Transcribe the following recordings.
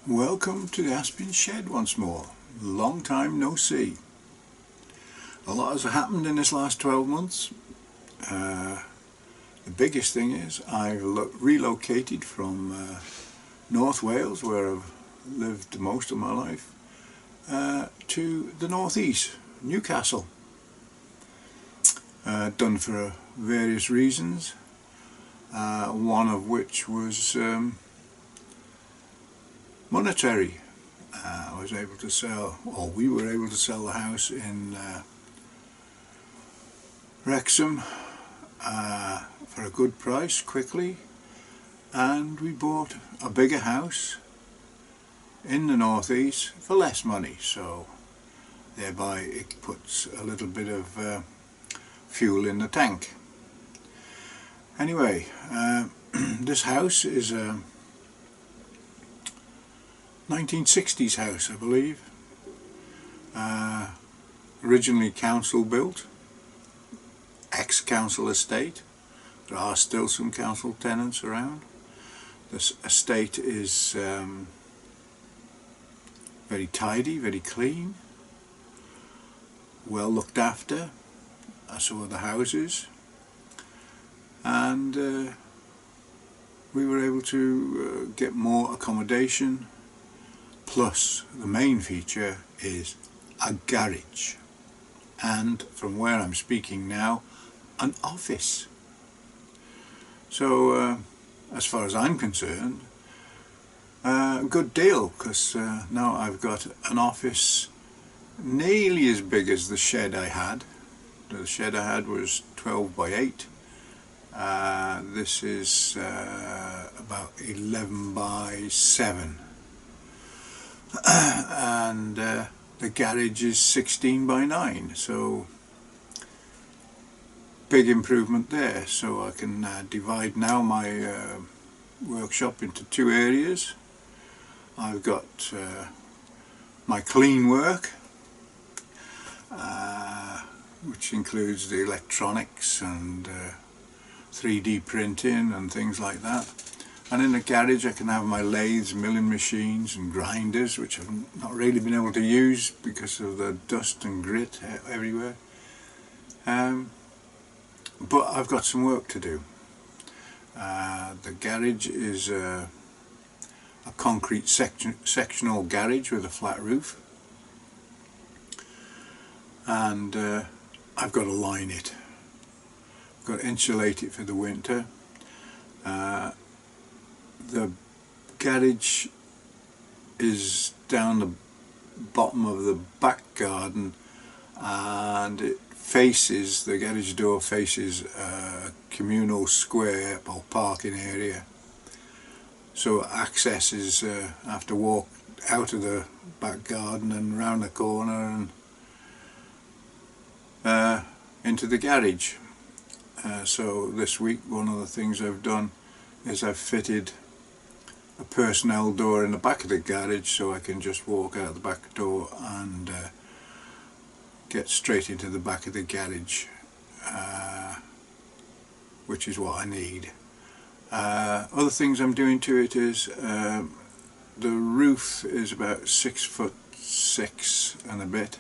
Welcome to the Aspen Shed once more. Long time no see. A lot has happened in this last 12 months. The biggest thing is I've relocated from North Wales, where I've lived most of my life, to the northeast, Newcastle. Done for various reasons, one of which was monetary. I was able to sell, or we were able to sell the house in Wrexham for a good price quickly, and we bought a bigger house in the northeast for less money, so thereby it puts a little bit of fuel in the tank. Anyway, this house is a 1960s house, I believe. Originally council built, ex-council estate. There are still some council tenants around. This estate is very tidy, very clean, well looked after, as so are the houses, and we were able to get more accommodation. Plus, the main feature is a garage, and from where I'm speaking now, an office. So as far as I'm concerned, a good deal, because now I've got an office nearly as big as the shed I had. The shed I had was 12 by 8. This is about 11 by 7. And the garage is 16 by 9, so big improvement there. So I can divide now my workshop into two areas. I've got my clean work, which includes the electronics and 3D printing and things like that. And in the garage I can have my lathes, milling machines and grinders, which I've not really been able to use because of the dust and grit everywhere. But I've got some work to do. The garage is a concrete sectional garage with a flat roof, and I've got to line it. I've got to insulate it for the winter. The garage is down the bottom of the back garden, and it faces, the garage door faces a communal square or parking area, so access is have to walk out of the back garden and round the corner and into the garage. So this week one of the things I've done is I've fitted a personnel door in the back of the garage, so I can just walk out the back door and get straight into the back of the garage, which is what I need. Other things I'm doing to it is the roof is about 6'6" and a bit,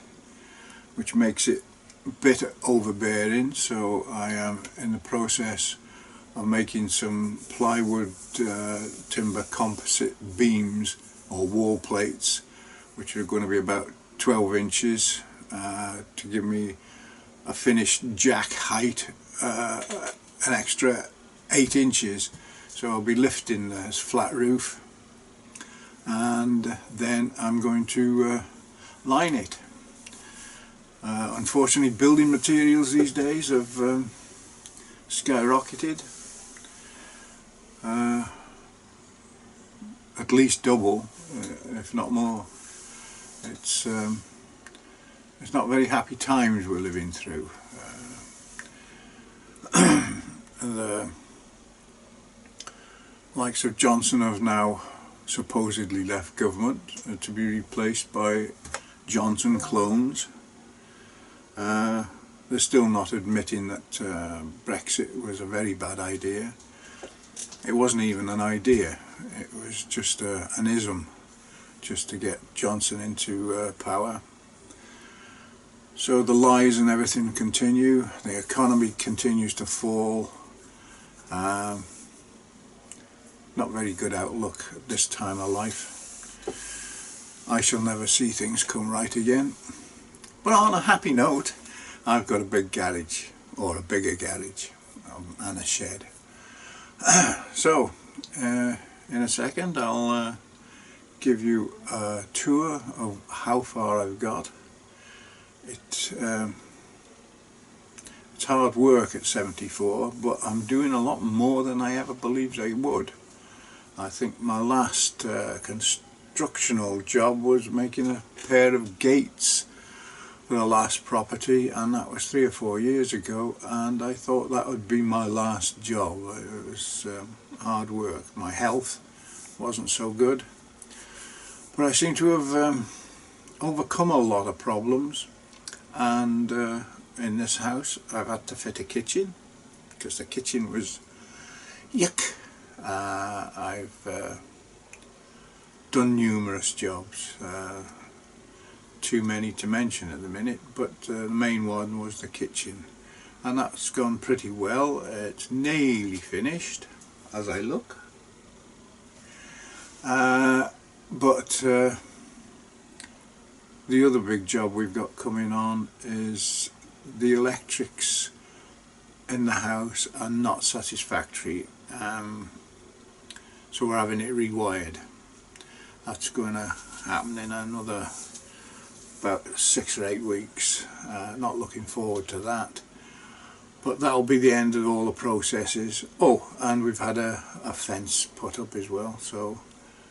which makes it a bit overbearing, so I am in the process of making some plywood timber composite beams or wall plates, which are going to be about 12 inches to give me a finished jack height, an extra 8 inches. So I'll be lifting this flat roof, and then I'm going to line it. Unfortunately, building materials these days have skyrocketed. At least double, if not more. It's not very happy times we're living through. The likes of Johnson have now supposedly left government to be replaced by Johnson clones. They're still not admitting that Brexit was a very bad idea. It wasn't even an idea, it was just an ism. just to get Johnson into power. So the lies and everything continue, the economy continues to fall. Not very good outlook at this time of life. I shall never see things come right again. But on a happy note, I've got a big garage, or a bigger garage, and a shed. So, in a second I'll give you a tour of how far I've got. It's hard work at 74, but I'm doing a lot more than I ever believed I would. I think my last constructional job was making a pair of gates for the last property, and that was 3 or 4 years ago, and I thought that would be my last job. It was hard work. My health wasn't so good, but I seem to have overcome a lot of problems, and in this house I've had to fit a kitchen because the kitchen was yuck. I've done numerous jobs, too many to mention at the minute, but the main one was the kitchen, and that's gone pretty well. It's nearly finished as I look, but the other big job we've got coming on is the electrics in the house are not satisfactory, so we're having it rewired. That's going to happen in another about 6 or 8 weeks. Not looking forward to that, but that'll be the end of all the processes. Oh, and we've had a fence put up as well, so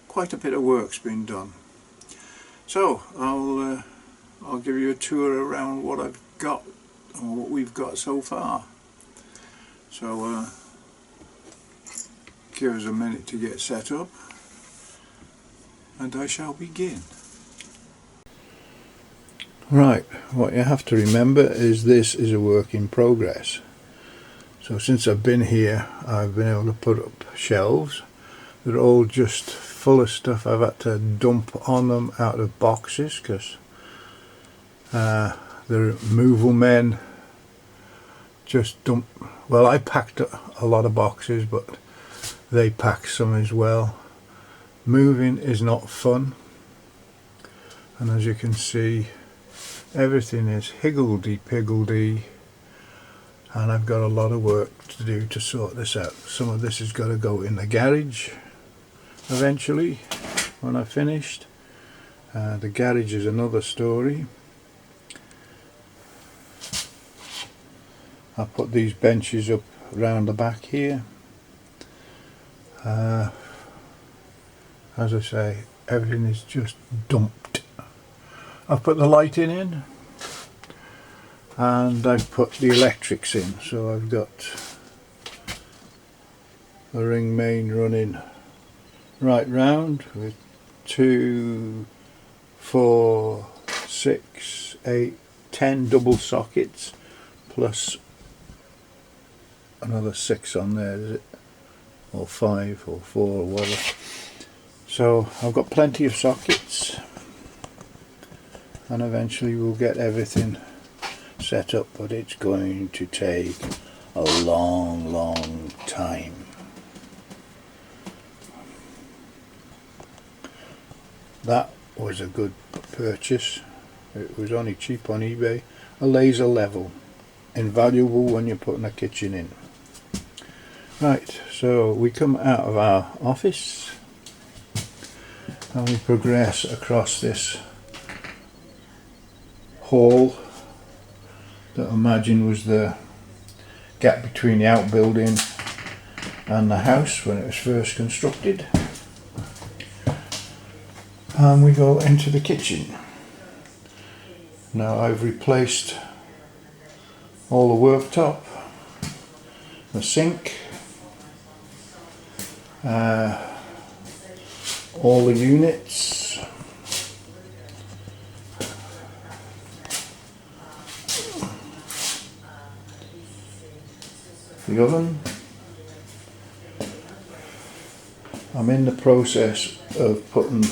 quite a bit of work's been done. So I'll give you a tour around what I've got, or what we've got so far. So give us a minute to get set up, and I shall begin. Right, what you have to remember is this is a work in progress. So since I've been here, I've been able to put up shelves. They're all just full of stuff I've had to dump on them out of boxes, because the removal men just dump. Well, I packed a lot of boxes, but they packed some as well. Moving is not fun, and as you can see, everything is higgledy-piggledy, and I've got a lot of work to do to sort this out. Some of this has got to go in the garage eventually when I've finished. The garage is another story. I put these benches up round the back here. As I say, everything is just dumped. I've put the lighting in, and I've put the electrics in, so I've got the ring main running right round with 2, 4, 6, 8, 10 double sockets, plus another 6 on there, is it? Or 5 or 4 or whatever. So I've got plenty of sockets, and eventually we'll get everything set up, but it's going to take a long time. That was a good purchase. It was only cheap on eBay. A laser level, invaluable when you're putting a kitchen in. Right, so we come out of our office and we progress across this hall that I imagine was the gap between the outbuilding and the house when it was first constructed, and we go into the kitchen. Now I've replaced all the worktop, the sink, all the units, the oven. I'm in the process of putting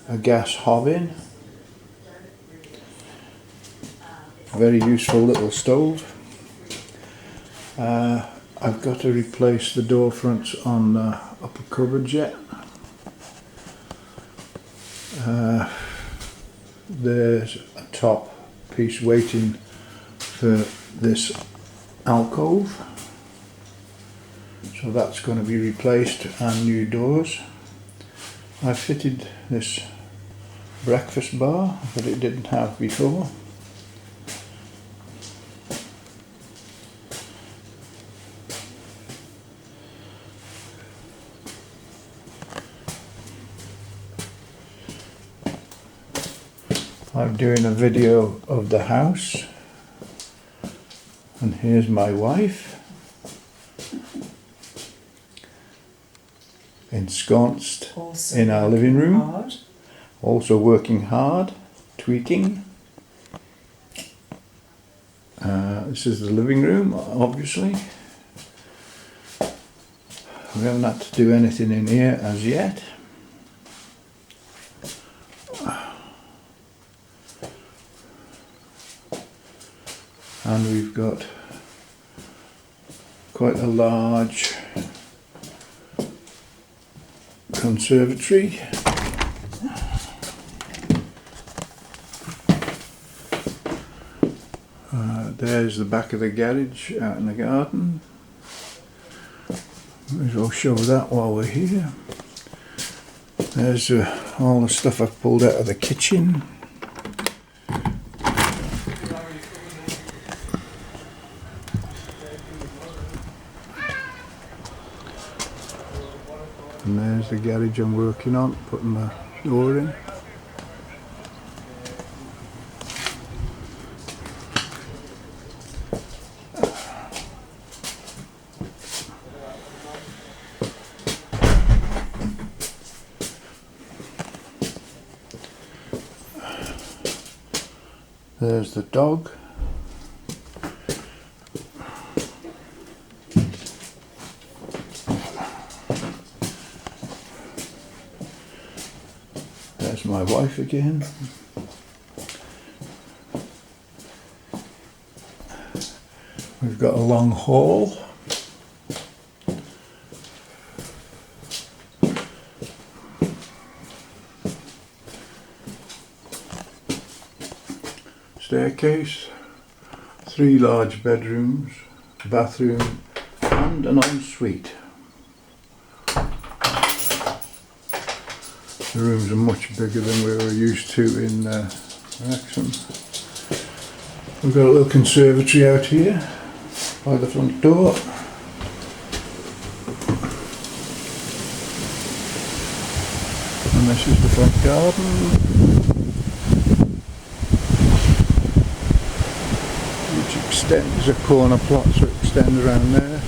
a gas hob-in. Very useful little stove. I've got to replace the door fronts on the upper cupboards yet. There's a top piece waiting for this alcove, so that's going to be replaced, and new doors. I fitted this breakfast bar that it didn't have before. I'm doing a video of the house, and here's my wife ensconced also in our living room, also working hard, tweaking. This is the living room, obviously. We haven't had to do anything in here as yet. And we've got quite a large conservatory. There's the back of the garage out in the garden. May as well show that while we're here. There's all the stuff I've pulled out of the kitchen. And there's the garage I'm working on, putting the door in. There's the dog. There's my wife again. We've got a long hall. Staircase, 3 large bedrooms, bathroom and an ensuite. The rooms are much bigger than we were used to in Wrexham. We've got a little conservatory out here by the front door. And this is the front garden, which extends, a corner plot, so it extends around there.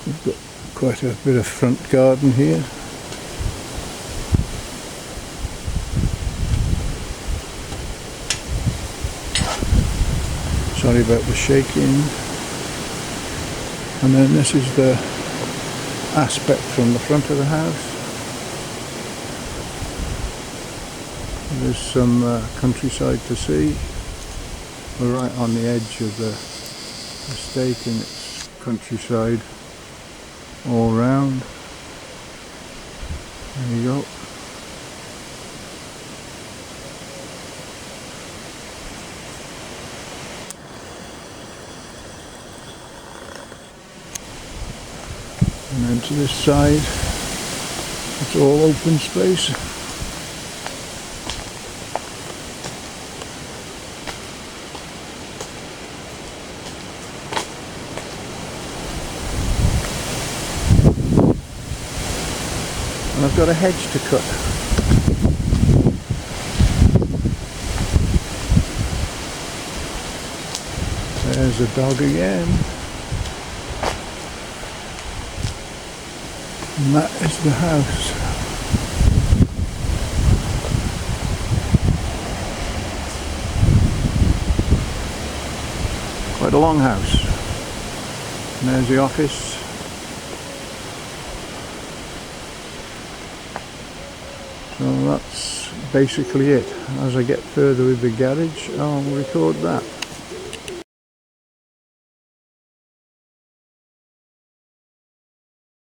We've got quite a bit of front garden here. Sorry about the shaking. And then this is the aspect from the front of the house. There's some countryside to see. We're right on the edge of the estate, and it's countryside all round. There you go. And then to this side, it's all open space. And I've got a hedge to cut. There's the dog again. And that is the house. Quite a long house. And there's the office. So that's basically it. As I get further with the garage, I'll record that.